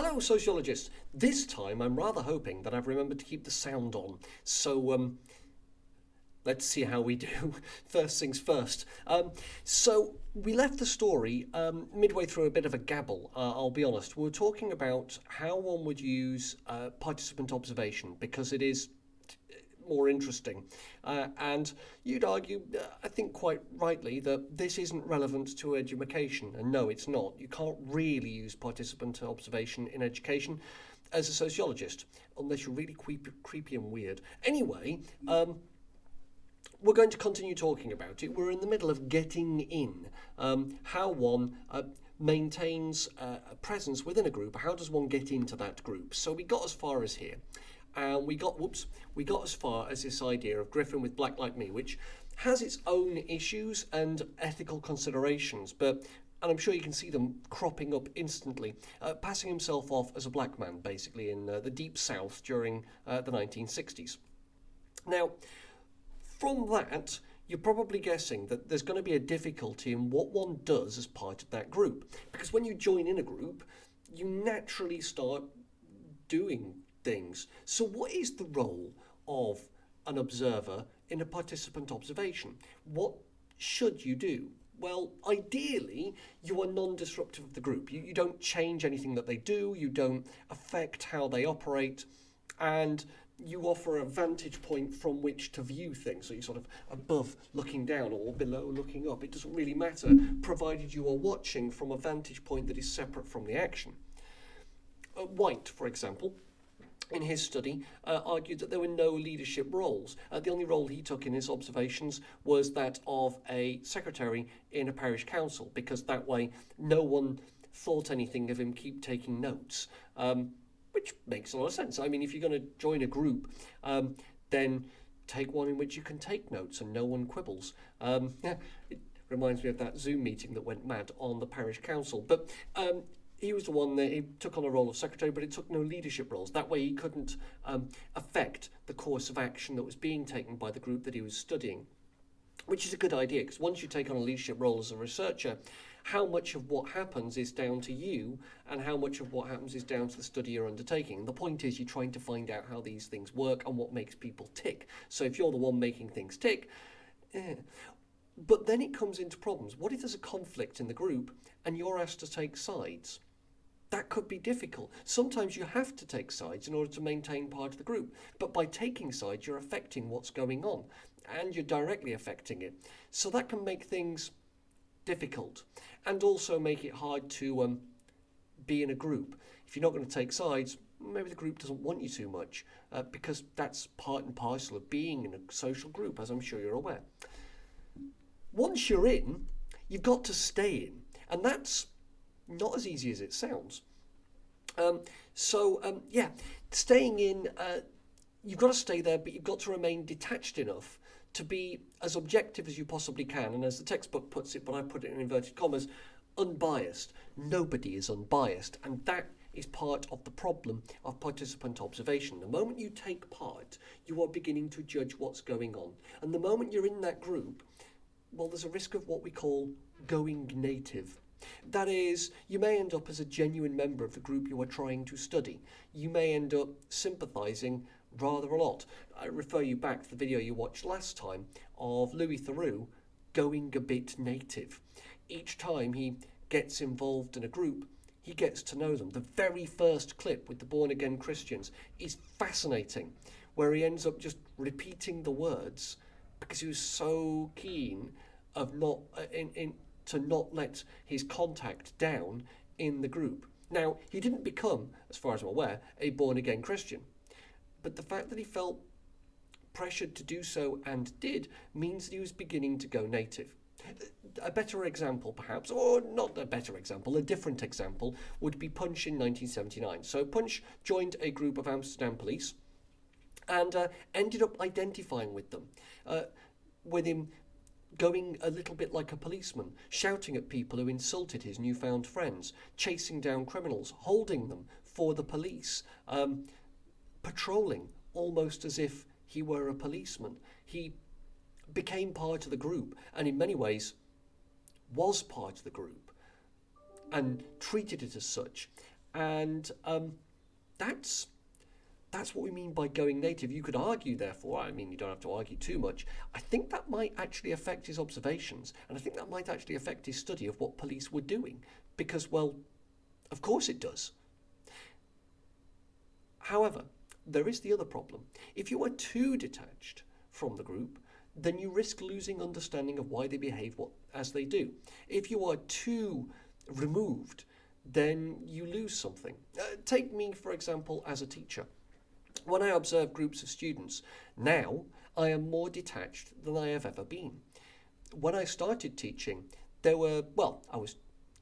Hello, sociologists. This time I'm rather hoping that I've remembered to keep the sound on. So, let's see how we do. First things first. So we left the story midway through a bit of a gabble, I'll be honest. We were talking about how one would use participant observation because it is more interesting. And you'd argue, I think quite rightly, that this isn't relevant to education. And no, it's not. You can't really use participant observation in education as a sociologist, unless you're really creepy and weird. Anyway, we're going to continue talking about it. We're in the middle of getting in, how one maintains a presence within a group. How does one get into that group? So we got as far as here. And we got as far as this idea of Griffin with Black Like Me, which has its own issues and ethical considerations, and I'm sure you can see them cropping up instantly, passing himself off as a black man, basically, in the Deep South during the 1960s. Now, from that, you're probably guessing that there's going to be a difficulty in what one does as part of that group, because when you join in a group, you naturally start doing things. So what is the role of an observer in a participant observation? What should you do? Well, ideally, you are non-disruptive of the group. You don't change anything that they do, you don't affect how they operate, and you offer a vantage point from which to view things. So you're sort of above looking down or below looking up. It doesn't really matter, provided you are watching from a vantage point that is separate from the action. White, for example, in his study, argued that there were no leadership roles. The only role he took in his observations was that of a secretary in a parish council, because that way no one thought anything of him keep taking notes, which makes a lot of sense. I mean, if you're going to join a group, then take one in which you can take notes and no one quibbles. It reminds me of that Zoom meeting that went mad on the parish council. But he was the one that he took on a role of secretary, but it took no leadership roles. That way he couldn't affect the course of action that was being taken by the group that he was studying, which is a good idea, because once you take on a leadership role as a researcher, how much of what happens is down to you and how much of what happens is down to the study you're undertaking. And the point is you're trying to find out how these things work and what makes people tick. So if you're the one making things tick, But then it comes into problems. What if there's a conflict in the group and you're asked to take sides? That could be difficult. Sometimes you have to take sides in order to maintain part of the group. But by taking sides, you're affecting what's going on, and you're directly affecting it. So that can make things difficult, and also make it hard to be in a group. If you're not going to take sides, maybe the group doesn't want you too much, because that's part and parcel of being in a social group, as I'm sure you're aware. Once you're in, you've got to stay in, and that's not as easy as it sounds. Staying in, you've got to stay there, but you've got to remain detached enough to be as objective as you possibly can, and as the textbook puts it, but I put it in inverted commas, unbiased. Nobody is unbiased, and that is part of the problem of participant observation. The moment you take part, you are beginning to judge what's going on, and the moment you're in that group, well, there's a risk of what we call going native. That is, you may end up as a genuine member of the group you are trying to study. You may end up sympathising rather a lot. I refer you back to the video you watched last time of Louis Theroux going a bit native. Each time he gets involved in a group, he gets to know them. The very first clip with the born-again Christians is fascinating, where he ends up just repeating the words because he was so keen of to not let his contact down in the group. Now, he didn't become, as far as I'm aware, a born-again Christian, but the fact that he felt pressured to do so and did means that he was beginning to go native. A better example, perhaps, or not a better example, a different example, would be Punch in 1979. So Punch joined a group of Amsterdam police and ended up identifying with them, with him going a little bit like a policeman, shouting at people who insulted his newfound friends, chasing down criminals, holding them for the police, patrolling almost as if he were a policeman. He became part of the group, and in many ways was part of the group, and treated it as such. And that's that's what we mean by going native. You could argue, therefore, I mean, you don't have to argue too much, I think that might actually affect his observations, and I think that might actually affect his study of what police were doing, because, well, of course it does. However, there is the other problem. If you are too detached from the group, then you risk losing understanding of why they behave as they do. If you are too removed, then you lose something. Take me, for example, as a teacher. When I observe groups of students, now I am more detached than I have ever been. When I started teaching, I was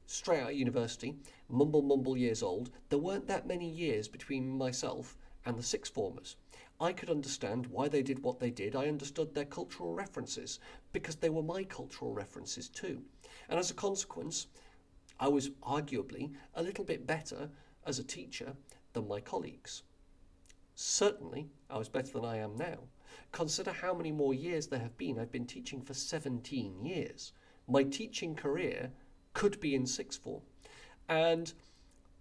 straight out of university, mumble years old. There weren't that many years between myself and the sixth formers. I could understand why they did what they did. I understood their cultural references because they were my cultural references too. And as a consequence, I was arguably a little bit better as a teacher than my colleagues. Certainly, I was better than I am now. Consider how many more years there have been. I've been teaching for 17 years. My teaching career could be in sixth form. And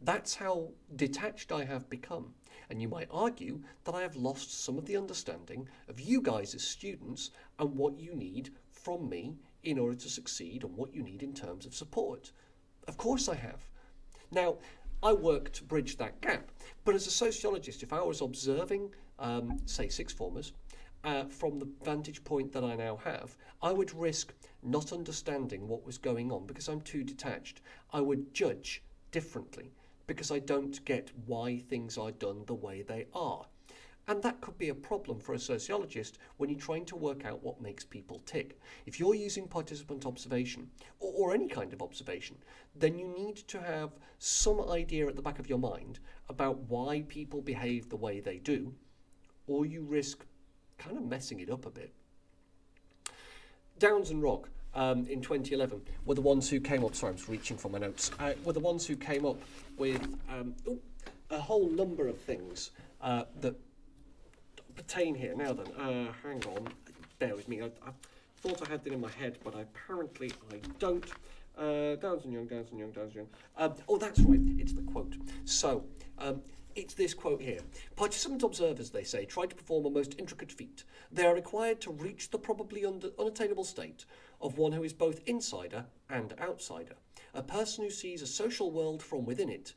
that's how detached I have become. And you might argue that I have lost some of the understanding of you guys as students and what you need from me in order to succeed and what you need in terms of support. Of course I have. Now, I work to bridge that gap. But as a sociologist, if I was observing, say, sixth formers, from the vantage point that I now have, I would risk not understanding what was going on because I'm too detached. I would judge differently because I don't get why things are done the way they are. And that could be a problem for a sociologist when you're trying to work out what makes people tick. If you're using participant observation, or any kind of observation, then you need to have some idea at the back of your mind about why people behave the way they do, or you risk kind of messing it up a bit. Downes and Rock in 2011 were the ones who came up, sorry, I'm just reaching for my notes, were the ones who came up with a whole number of things that pertain here. Now then, hang on, bear with me. I thought I had it in my head, but apparently I don't. Downes and Young. Oh, that's right, it's the quote. So, it's this quote here. Participant observers, they say, try to perform a most intricate feat. They are required to reach the probably unattainable state of one who is both insider and outsider, a person who sees a social world from within it,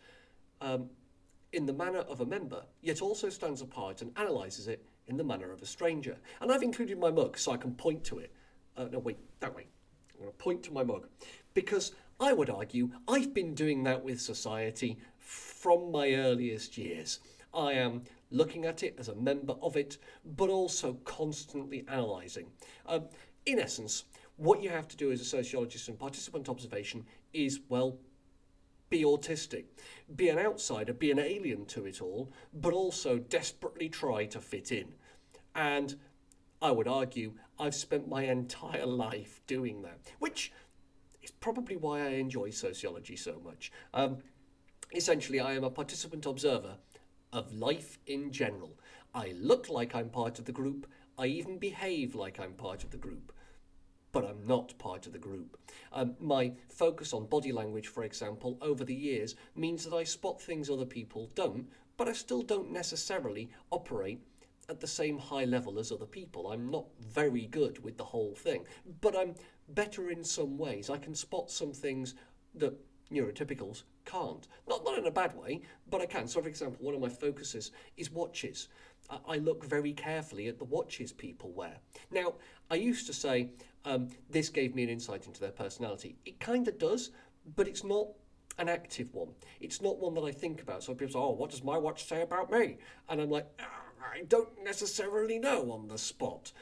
in the manner of a member, yet also stands apart and analyses it in the manner of a stranger. And I've included my mug so I can point to it. No, wait, that way. I'm going to point to my mug. Because I would argue I've been doing that with society from my earliest years. I am looking at it as a member of it, but also constantly analysing. In essence, what you have to do as a sociologist in participant observation is, well, be autistic, be an outsider, be an alien to it all, but also desperately try to fit in. And I would argue I've spent my entire life doing that, which is probably why I enjoy sociology so much. Essentially, I am a participant observer of life in general. I look like I'm part of the group. I even behave like I'm part of the group. But I'm not part of the group. My focus on body language, for example, over the years means that I spot things other people don't, but I still don't necessarily operate at the same high level as other people. I'm not very good with the whole thing, but I'm better in some ways. I can spot some things that neurotypicals can't. Not in a bad way, but I can. So, for example, one of my focuses is watches. I look very carefully at the watches people wear. Now, I used to say this gave me an insight into their personality. It kind of does, but it's not an active one. It's not one that I think about. So people say, oh, what does my watch say about me? And I'm like, I don't necessarily know on the spot.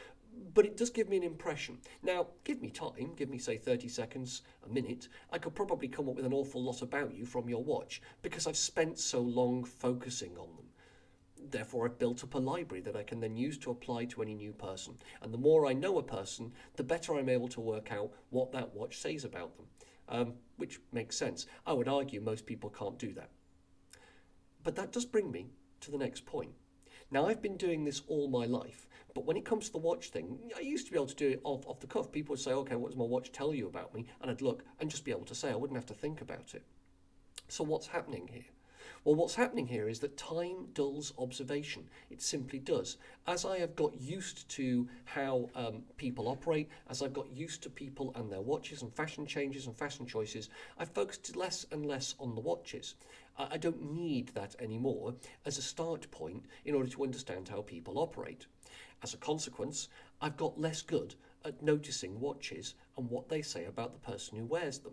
But it does give me an impression. Now, give me time, give me, say, 30 seconds, a minute. I could probably come up with an awful lot about you from your watch because I've spent so long focusing on them. Therefore, I've built up a library that I can then use to apply to any new person. And the more I know a person, the better I'm able to work out what that watch says about them, which makes sense. I would argue most people can't do that. But that does bring me to the next point. Now, I've been doing this all my life, but when it comes to the watch thing, I used to be able to do it off the cuff. People would say, okay, what does my watch tell you about me? And I'd look and just be able to say, I wouldn't have to think about it. So what's happening here? Well, what's happening here is that time dulls observation. It simply does. As I have got used to how people operate, as I've got used to people and their watches and fashion changes and fashion choices, I've focused less and less on the watches. I don't need that anymore as a start point in order to understand how people operate. As a consequence, I've got less good at noticing watches and what they say about the person who wears them.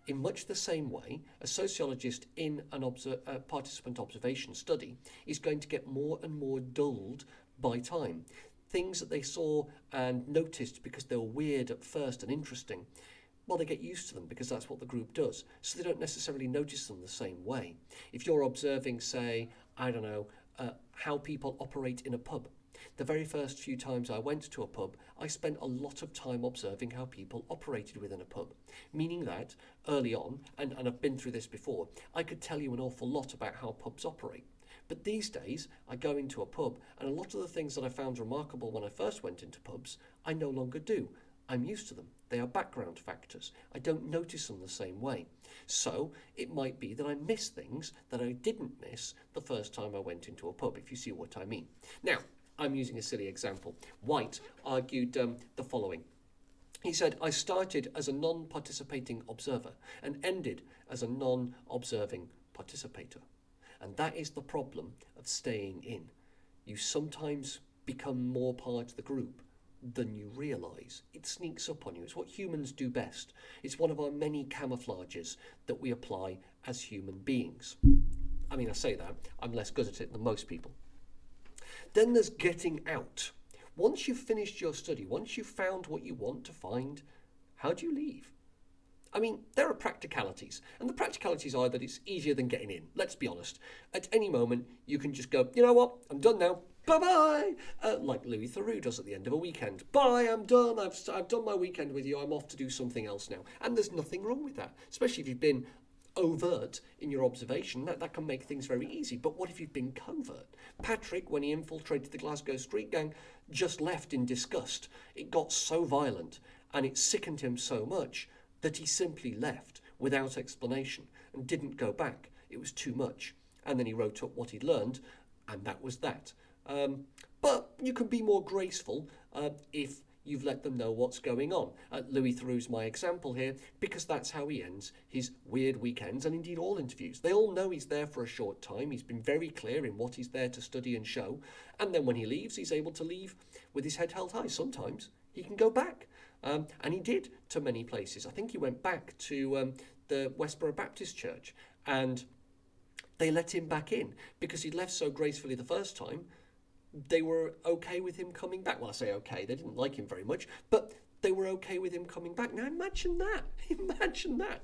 In much the same way, a sociologist in a participant observation study is going to get more and more dulled by time. Things that they saw and noticed because they were weird at first and interesting, well, they get used to them because that's what the group does. So they don't necessarily notice them the same way. If you're observing, say, I don't know, how people operate in a pub, the very first few times I went to a pub, I spent a lot of time observing how people operated within a pub, meaning that early on, and I've been through this before, I could tell you an awful lot about how pubs operate. But these days, I go into a pub, and a lot of the things that I found remarkable when I first went into pubs, I no longer do. I'm used to them. They are background factors. I don't notice them the same way. So it might be that I miss things that I didn't miss the first time I went into a pub, if you see what I mean. Now, I'm using a silly example. White argued the following. He said, I started as a non-participating observer and ended as a non-observing participator. And that is the problem of staying in. You sometimes become more part of the group than you realise. It sneaks up on you. It's what humans do best. It's one of our many camouflages that we apply as human beings. I mean, I say that, I'm less good at it than most people. Then there's getting out. Once you've finished your study, once you've found what you want to find, how do you leave? I mean, there are practicalities, and the practicalities are that it's easier than getting in. Let's be honest. At any moment, you can just go, you know what, I'm done now. Bye-bye! Like Louis Theroux does at the end of a weekend. Bye, I'm done. I've done my weekend with you. I'm off to do something else now. And there's nothing wrong with that, especially if you've been overt in your observation. That can make things very easy. But what if you've been covert? Patrick, when he infiltrated the Glasgow street gang, just left in disgust. It got so violent and it sickened him so much that he simply left without explanation and didn't go back. It was too much. And then he wrote up what he'd learned, and that was that. But you can be more graceful if you've let them know what's going on. Louis Theroux's my example here, because that's how he ends his weird weekends, and indeed all interviews. They all know he's there for a short time. He's been very clear in what he's there to study and show. And then when he leaves, he's able to leave with his head held high. Sometimes he can go back. And he did to many places. I think he went back to the Westboro Baptist Church, and they let him back in because he'd left so gracefully the first time. They were okay with him coming back. Well, I say okay, they didn't like him very much, but they were okay with him coming back. Now imagine that. Imagine that.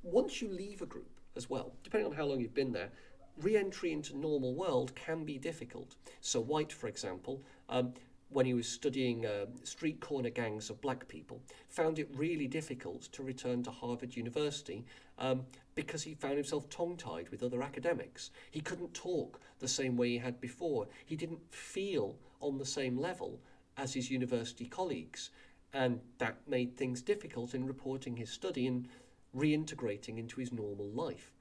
Once you leave a group as well, depending on how long you've been there, re-entry into normal world can be difficult. So White, for example, when he was studying street corner gangs of black people, found it really difficult to return to Harvard University because he found himself tongue-tied with other academics. He couldn't talk the same way he had before. He didn't feel on the same level as his university colleagues, and that made things difficult in reporting his study and reintegrating into his normal life.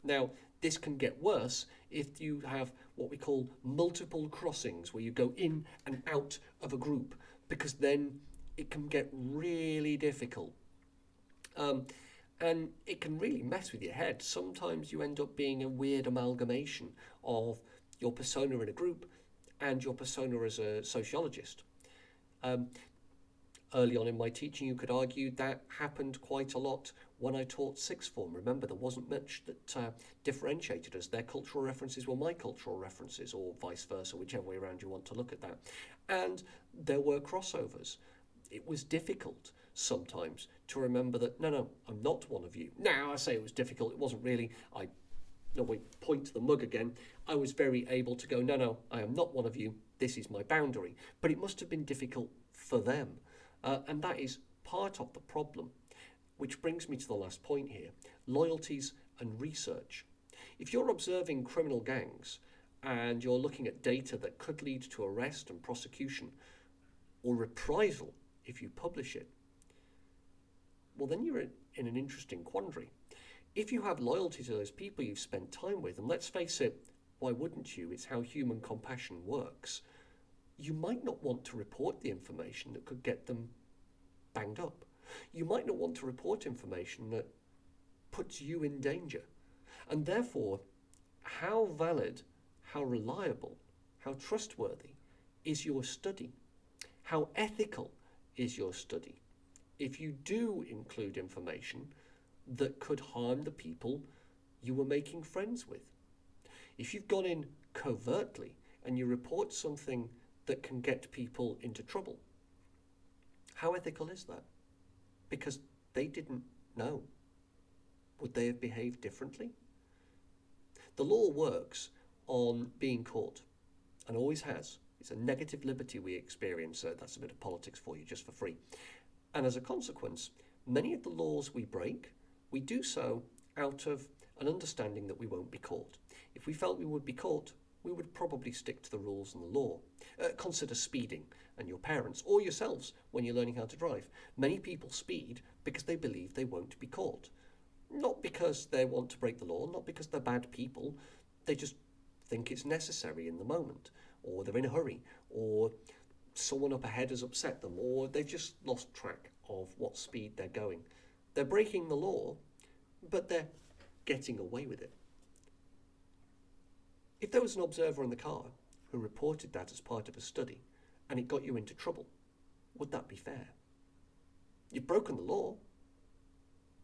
Now, this can get worse if you have what we call multiple crossings, where you go in and out of a group, because then it can get really difficult. And it can really mess with your head. Sometimes you end up being a weird amalgamation of your persona in a group and your persona as a sociologist. Early on in my teaching, you could argue that happened quite a lot when I taught sixth form. Remember, there wasn't much that differentiated us. Their cultural references were my cultural references, or vice versa, whichever way around you want to look at that. And there were crossovers. It was difficult sometimes to remember that, no, I'm not one of you. Now, I say it was difficult. It wasn't really, we point to the mug again. I was very able to go, no, I am not one of you. This is my boundary. But it must have been difficult for them. And that is part of the problem, which brings me to the last point here, loyalties and research. If you're observing criminal gangs and you're looking at data that could lead to arrest and prosecution or reprisal if you publish it, well, then you're in an interesting quandary. If you have loyalty to those people you've spent time with, and let's face it, why wouldn't you? It's how human compassion works. You might not want to report the information that could get them banged up. You might not want to report information that puts you in danger. And therefore, how valid, how reliable, how trustworthy is your study? How ethical is your study if you do include information that could harm the people you were making friends with? If you've gone in covertly and you report something that can get people into trouble, how ethical is that? Because they didn't know. Would they have behaved differently? The law works on being caught, and always has. It's a negative liberty we experience. That's a bit of politics for you, just for free. And as a consequence, many of the laws we break, we do so out of an understanding that we won't be caught. If we felt we would be caught, we would probably stick to the rules and the law. Consider speeding and your parents or yourselves when you're learning how to drive. Many people speed because they believe they won't be caught. Not because they want to break the law, not because they're bad people. They just think it's necessary in the moment, or they're in a hurry, or someone up ahead has upset them, or they've just lost track of what speed they're going. They're breaking the law, but they're getting away with it. If there was an observer in the car who reported that as part of a study and it got you into trouble, would that be fair? You've broken the law,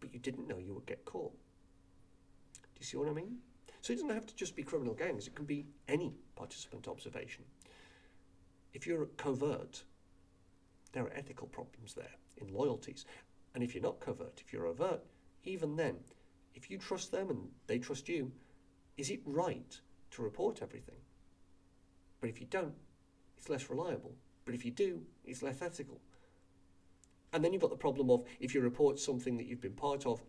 but you didn't know you would get caught. Do you see what I mean? So it doesn't have to just be criminal gangs, it can be any participant observation. If you're covert, there are ethical problems there in loyalties. And if you're not covert, if you're overt, even then, if you trust them and they trust you, is it right to report everything? But if you don't, it's less reliable. But if you do, it's less ethical. And then you've got the problem of if you report something that you've been part of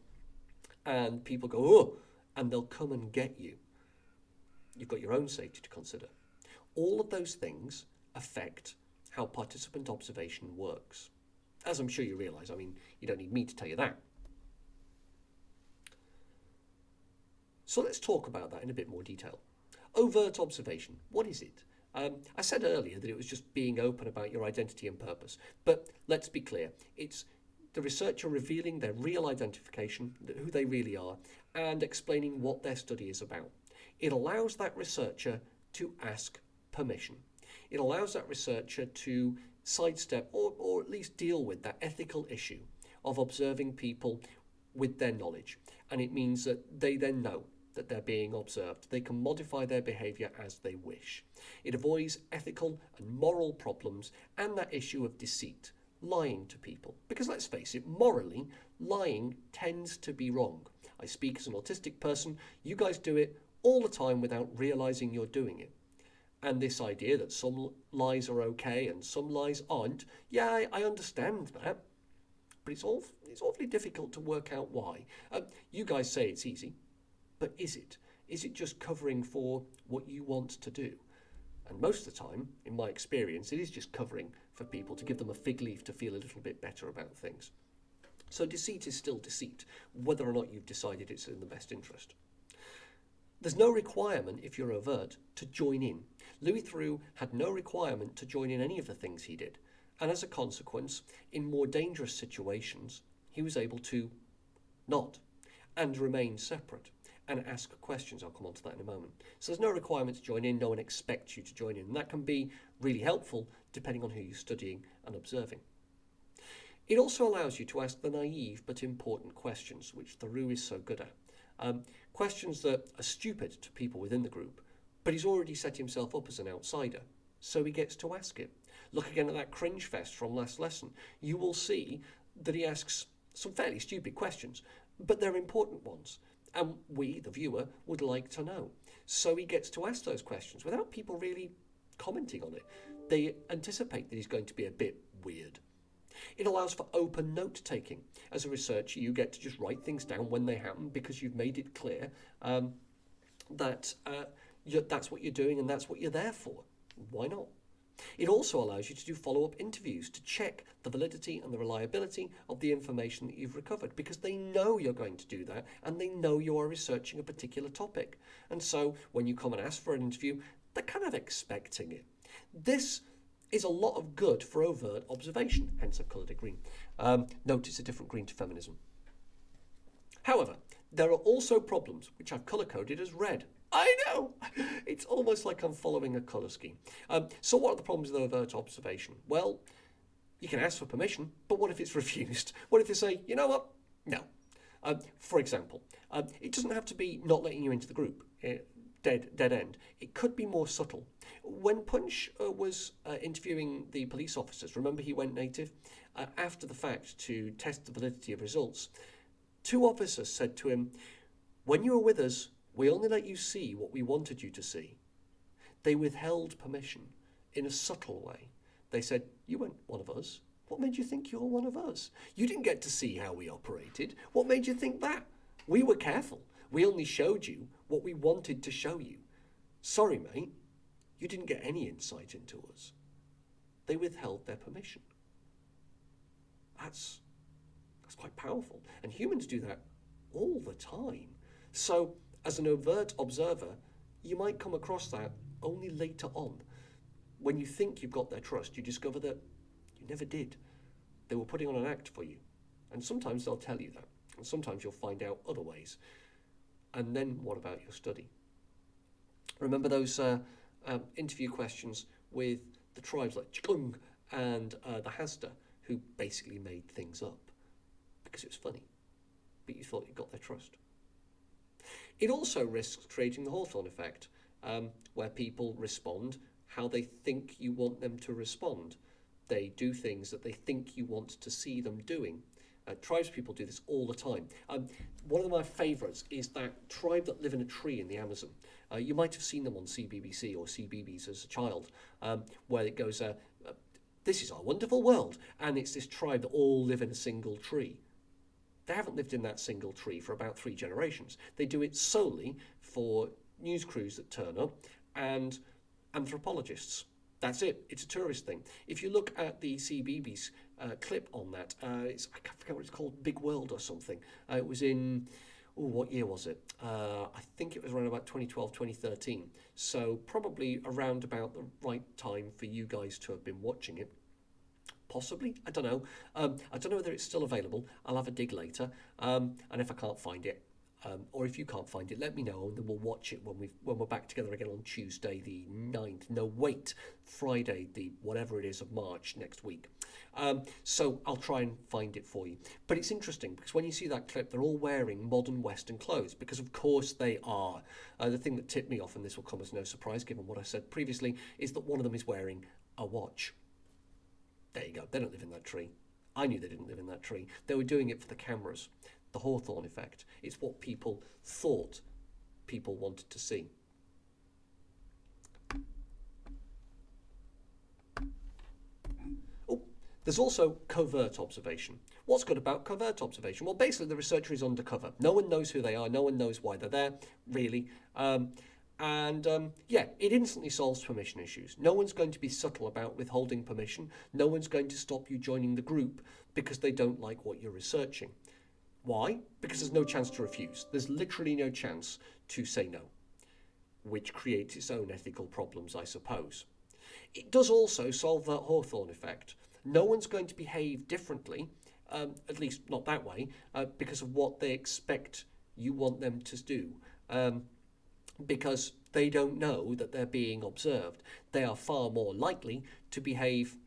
and people go, oh, and they'll come and get you. You've got your own safety to consider. All of those things affect how participant observation works. As I'm sure you realise, I mean, you don't need me to tell you that. So let's talk about that in a bit more detail. Overt observation, what is it? I said earlier that it was just being open about your identity and purpose, but let's be clear, it's the researcher revealing their real identification, who they really are, and explaining what their study is about. It allows that researcher to ask permission. It allows that researcher to sidestep or at least deal with that ethical issue of observing people with their knowledge. And it means that they then know that they're being observed. They can modify their behaviour as they wish. It avoids ethical and moral problems and that issue of deceit, lying to people. Because let's face it, morally, lying tends to be wrong. I speak as an autistic person. You guys do it all the time without realising you're doing it. And this idea that some lies are okay and some lies aren't, yeah, I understand that. But it's awfully difficult to work out why. You guys say it's easy. But is it? Is it just covering for what you want to do? And most of the time, in my experience, it is just covering for people to give them a fig leaf to feel a little bit better about things. So deceit is still deceit, whether or not you've decided it's in the best interest. There's no requirement, if you're overt, to join in. Louis Theroux had no requirement to join in any of the things he did. And as a consequence, in more dangerous situations, he was able to not and remain separate and ask questions. I'll come on to that in a moment. So there's no requirement to join in. No one expects you to join in. And that can be really helpful depending on who you're studying and observing. It also allows you to ask the naive but important questions, which Theroux is so good at. Questions that are stupid to people within the group, but he's already set himself up as an outsider, so he gets to ask it. Look again at that cringe fest from last lesson. You will see that he asks some fairly stupid questions, but they're important ones. And we, the viewer, would like to know. So he gets to ask those questions without people really commenting on it. They anticipate that he's going to be a bit weird. It allows for open note-taking. As a researcher, you get to just write things down when they happen because you've made it clear that that's what you're doing and that's what you're there for. Why not? It also allows you to do follow-up interviews to check the validity and the reliability of the information that you've recovered, because they know you're going to do that and they know you are researching a particular topic. And so when you come and ask for an interview, they're kind of expecting it. This is a lot of good for overt observation, hence I've coloured it green. Note it's a different green to feminism. However, there are also problems, which I've colour-coded as red. I know! It's almost like I'm following a colour scheme. So what are the problems with overt observation? Well, you can ask for permission, but what if it's refused? What if they say, you know what? No. For example, it doesn't have to be not letting you into the group, dead end. It could be more subtle. When Punch was interviewing the police officers, remember he went native? After the fact, to test the validity of results, 2 officers said to him, when you were with us, we only let you see what we wanted you to see. They withheld permission in a subtle way. They said, you weren't one of us. What made you think you're one of us? You didn't get to see how we operated. What made you think that? We were careful. We only showed you what we wanted to show you. Sorry, mate, you didn't get any insight into us. They withheld their permission. That's quite powerful. And humans do that all the time. So, as an overt observer, you might come across that only later on. When you think you've got their trust, you discover that you never did. They were putting on an act for you. And sometimes they'll tell you that. And sometimes you'll find out other ways. And then what about your study? Remember those interview questions with the tribes like Chikung and the Hasda, who basically made things up because it was funny, but you thought you got their trust. It also risks creating the Hawthorne effect, where people respond how they think you want them to respond. They do things that they think you want to see them doing. Tribespeople do this all the time. One of my favourites is that tribe that live in a tree in the Amazon. You might have seen them on CBBC or CBeebies as a child, where it goes, this is our wonderful world, and it's this tribe that all live in a single tree. They haven't lived in that single tree for about 3 generations. They do it solely for news crews that turn up and anthropologists. That's it. It's a tourist thing. If you look at the CBeebies clip on that, I forget what it's called, Big World or something. It was in, what year was it? I think it was around about 2012, 2013. So probably around about the right time for you guys to have been watching it. Possibly, I don't know. I don't know whether it's still available. I'll have a dig later. And if I can't find it, or if you can't find it, let me know, and then we'll watch it when we're back together again on Tuesday the 9th. No, wait, Friday the whatever it is of March next week. So I'll try and find it for you. But it's interesting because when you see that clip, they're all wearing modern Western clothes, because of course they are. The thing that tipped me off, and this will come as no surprise given what I said previously, is that one of them is wearing a watch. There you go. They don't live in that tree. I knew they didn't live in that tree. They were doing it for the cameras. The Hawthorne effect. It's what people thought people wanted to see. Oh, there's also covert observation. What's good about covert observation? Well, basically the researcher is undercover. No one knows who they are. No one knows why they're there, really. Yeah, it instantly solves permission issues. No one's going to be subtle about withholding permission. No one's going to stop you joining the group because they don't like what you're researching. Why? Because there's no chance to refuse. There's literally no chance to say no, which creates its own ethical problems, I suppose. It does also solve that Hawthorne effect. No one's going to behave differently, at least not that way, because of what they expect you want them to do. Because they don't know that they're being observed. They are far more likely to behave,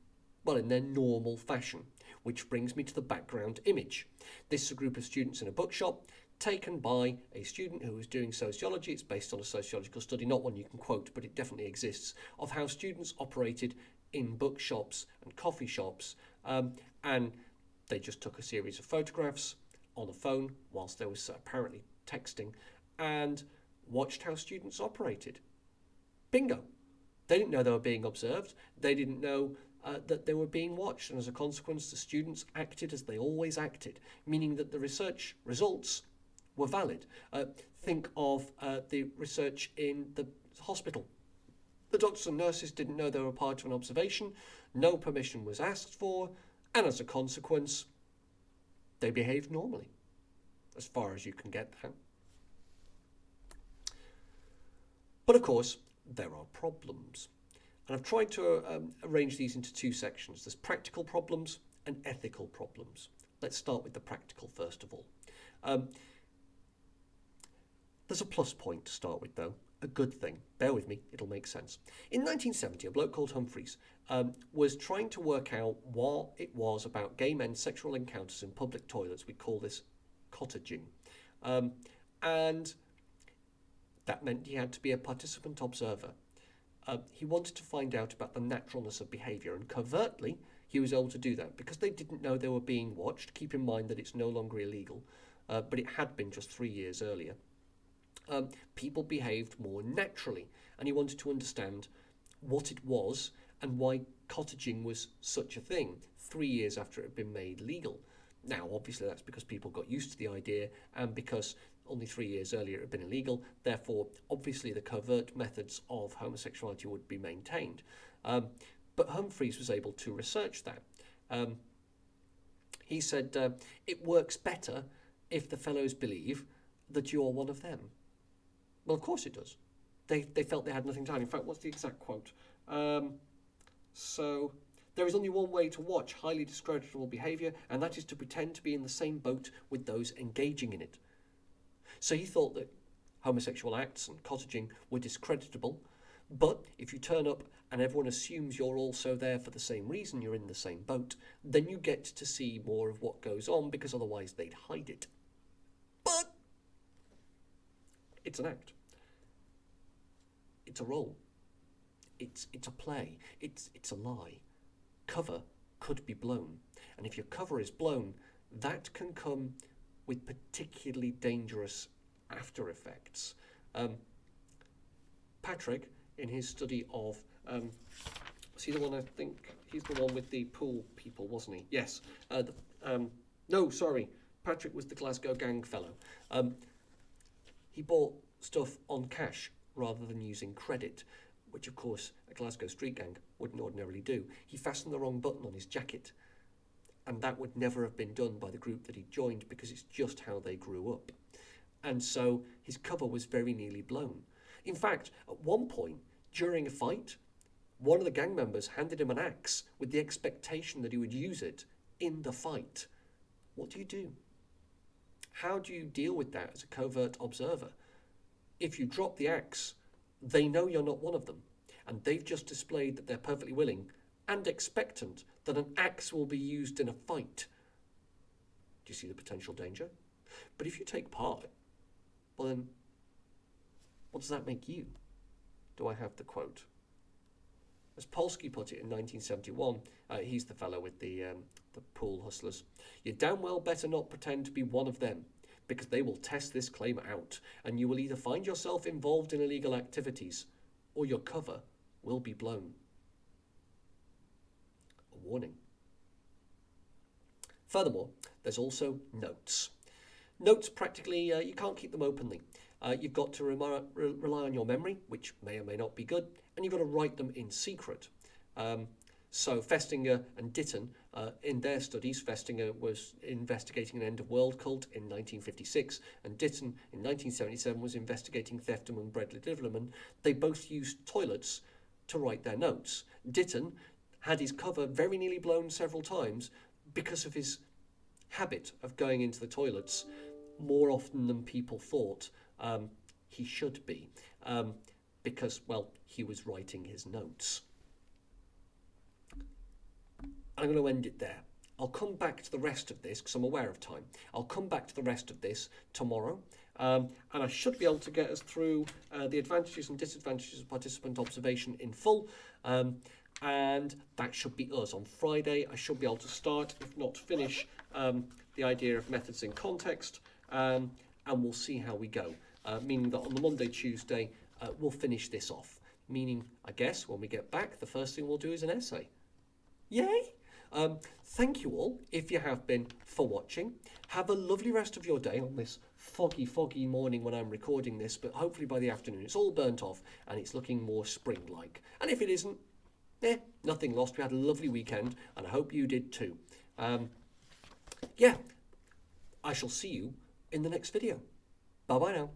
well, in their normal fashion, which brings me to the background image. This is a group of students in a bookshop taken by a student who was doing sociology. It's based on a sociological study, not one you can quote, but it definitely exists, of how students operated in bookshops and coffee shops, and they just took a series of photographs on a phone whilst they was apparently texting, and watched how students operated. Bingo. They didn't know they were being observed. They didn't know that they were being watched, and as a consequence the students acted as they always acted, meaning that the research results were valid. Think of the research in the hospital. The doctors and nurses didn't know they were part of an observation, no permission was asked for, and as a consequence, they behaved normally, as far as you can get that. But of course, there are problems. And I've tried to arrange these into two sections. There's practical problems and ethical problems. Let's start with the practical first of all. There's a plus point to start with, though, a good thing. Bear with me, it'll make sense. In 1970, a bloke called Humphreys was trying to work out what it was about gay men's sexual encounters in public toilets. We call this cottaging. And that meant he had to be a participant observer. He wanted to find out about the naturalness of behaviour, and covertly he was able to do that because they didn't know they were being watched. Keep in mind that it's no longer illegal, but it had been just 3 years earlier. People behaved more naturally, and he wanted to understand what it was and why cottaging was such a thing 3 years after it had been made legal. Now, obviously, that's because people got used to the idea, and because only 3 years earlier it had been illegal, therefore, obviously, the covert methods of homosexuality would be maintained. But Humphreys was able to research that. He said, it works better if the fellows believe that you're one of them. Well, of course it does. They felt they had nothing to hide. In fact, what's the exact quote? So, there is only one way to watch highly discreditable behaviour, and that is to pretend to be in the same boat with those engaging in it. So he thought that homosexual acts and cottaging were discreditable, but if you turn up and everyone assumes you're also there for the same reason, you're in the same boat, then you get to see more of what goes on, because otherwise they'd hide it. But it's an act. It's a role. It's a play. It's a lie. Cover could be blown. And if your cover is blown, that can come with particularly dangerous after effects. Patrick, in his study of, was he the one, I think, he's the one with the pool people, wasn't he? Yes. No, sorry. Patrick was the Glasgow gang fellow. He bought stuff on cash rather than using credit, which of course a Glasgow street gang wouldn't ordinarily do. He fastened the wrong button on his jacket, and that would never have been done by the group that he joined, because it's just how they grew up. And so his cover was very nearly blown. In fact, at one point during a fight, one of the gang members handed him an axe with the expectation that he would use it in the fight. What do you do? How do you deal with that as a covert observer? If you drop the axe, they know you're not one of them, and they've just displayed that they're perfectly willing and expectant that an axe will be used in a fight. Do you see the potential danger? But if you take part, well then, what does that make you? Do I have the quote? As Polsky put it in 1971, he's the fellow with the pool hustlers. You damn well better not pretend to be one of them, because they will test this claim out, and you will either find yourself involved in illegal activities, or your cover will be blown. A warning. Furthermore, there's also notes. Notes, practically, you can't keep them openly. You've got to rely on your memory, which may or may not be good, and you've got to write them in secret. So Festinger and Ditton, in their studies, Festinger was investigating an end-of-world cult in 1956, and Ditton in 1977 was investigating theft among Bredley Liverman. They both used toilets to write their notes. Ditton had his cover very nearly blown several times because of his habit of going into the toilets more often than people thought he should be, because, well, he was writing his notes. I'm going to end it there. I'll come back to the rest of this, because I'm aware of time. I'll come back to the rest of this tomorrow, and I should be able to get us through the advantages and disadvantages of participant observation in full, and that should be us. On Friday, I should be able to start, if not finish, the idea of methods in context, and we'll see how we go, meaning that on the Monday, Tuesday, we'll finish this off, meaning, I guess, when we get back, the first thing we'll do is an essay. Yay! Thank you all, if you have been, for watching. Have a lovely rest of your day on this foggy morning when I'm recording this, but hopefully by the afternoon it's all burnt off and it's looking more spring-like. And if it isn't, nothing lost. We had a lovely weekend, and I hope you did too. Yeah, I shall see you in the next video. Bye-bye now.